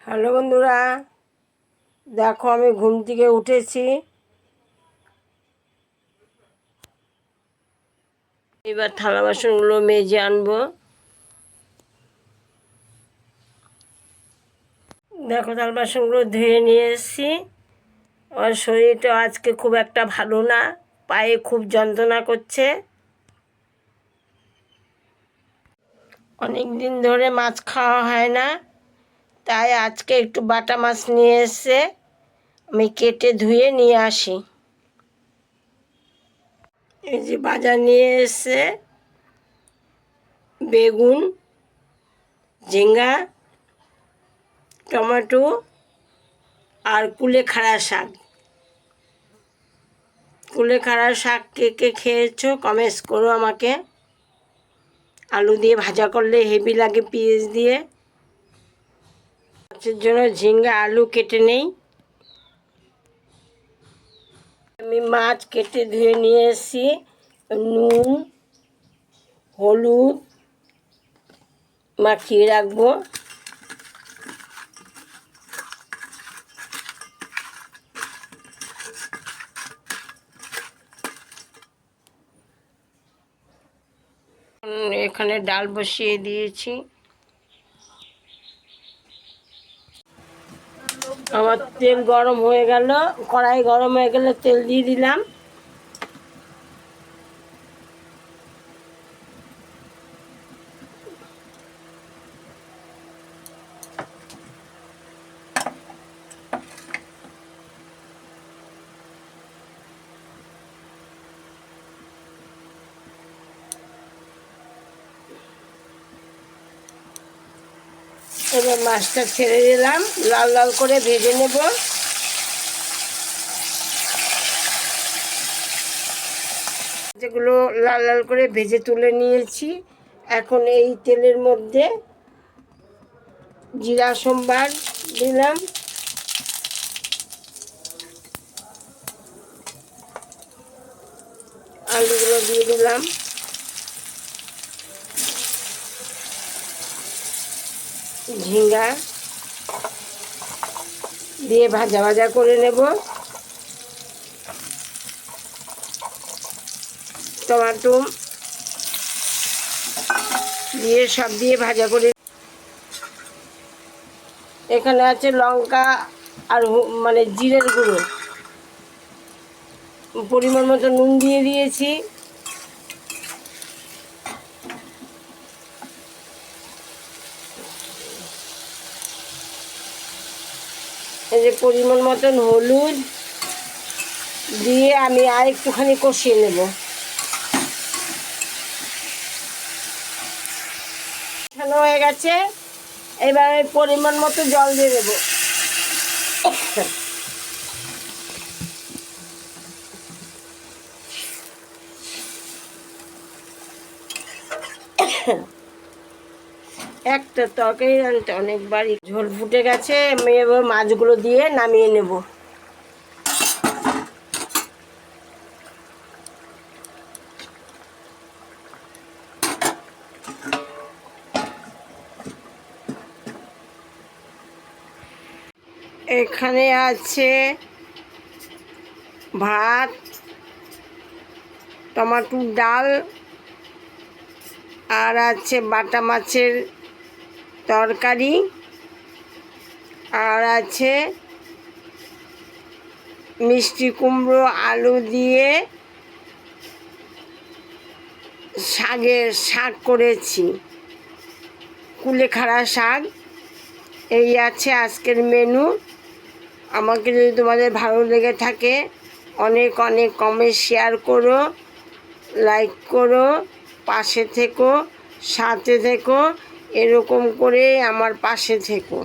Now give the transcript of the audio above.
Hello বন্ধুরা, দেখো আমি ঘুম থেকে উঠেছি। এবার থালা বাসনগুলো মেজে আনবো। দেখো থালা বাসনগুলো ধুয়ে নিয়ে এসেছি। আমার শরীরটা আজকে খুব একটা ভালো না, পায়ে খুব যন্ত্রণা করছে। অনেক দিন ধরে মাছ খাওয়া হয় না, তাই আজকে একটু বাটা মাছ নিয়ে এসে আমি কেটে ধুয়ে নিয়ে আসি। এই যে বাজার নিয়ে এসে বেগুন, ঝিঙ্গা, টমেটো আর কুলেখাড়া শাক। কুলেখাড়া শাক কে কে খেয়েছো কমেন্টস করো আমাকে। আলু দিয়ে ভাজা করলে হেভি লাগে পেঁয়াজ দিয়ে। মাছের জন্য ঝিঙ্গা আলু কেটে নেই। আমি মাছ কেটে ধুয়ে নিয়ে এসেছি। নুন হলুদ মাখিয়ে রাখবো। এখানে ডাল বসিয়ে দিয়েছি। আমার তেল গরম হয়ে গেল, কড়াই গরম হয়ে গেলে তেল দিয়ে দিলাম। এবার মাছটা ছেড়ে দিলাম, লাল লাল করে ভেজে নেব। যেগুলো লাল লাল করে ভেজে তুলে নিয়েছি, এখন এই তেলের মধ্যে জিরা সম্বার দিলাম, আলুগুলো দিয়ে দিলাম, ঝিঙ্গা দিয়ে ভাজা ভাজা করে নেব। টমেটো দিয়ে সব দিয়ে ভাজা করে। এখানে আছে লঙ্কা আর মানে জিরের গুঁড়ো, পরিমাণ মতো নুন দিয়ে দিয়েছি। এই যে পরিমাণ মতন হলুদ দিয়ে আমি আর একটুখানি কষিয়ে নেব। কষানো হয়ে গেছে, এবার পরিমাণ মতো জল দিয়ে দেবো। একটা তরকারি রান্নাতে অনেকবারই ঝোল ফুটে গেছে, আমি এবার মাছগুলো দিয়ে নামিয়ে নেব। এখানে আছে ভাত, টমেটোর ডাল, আর আছে বাটা মাছের তরকারি, আর আছে মিষ্টি কুমড়ো আলু দিয়ে শাক করেছি, কুলেখাড়া শাক। এই আছে আজকের মেনু। আমাকে যদি তোমাদের ভালো লেগে থাকে অনেক অনেক কমেন্ট শেয়ার করো, লাইক করো, পাশে থেকো, সাথে থেকো, এরকম করে আমার পাশে থেকো।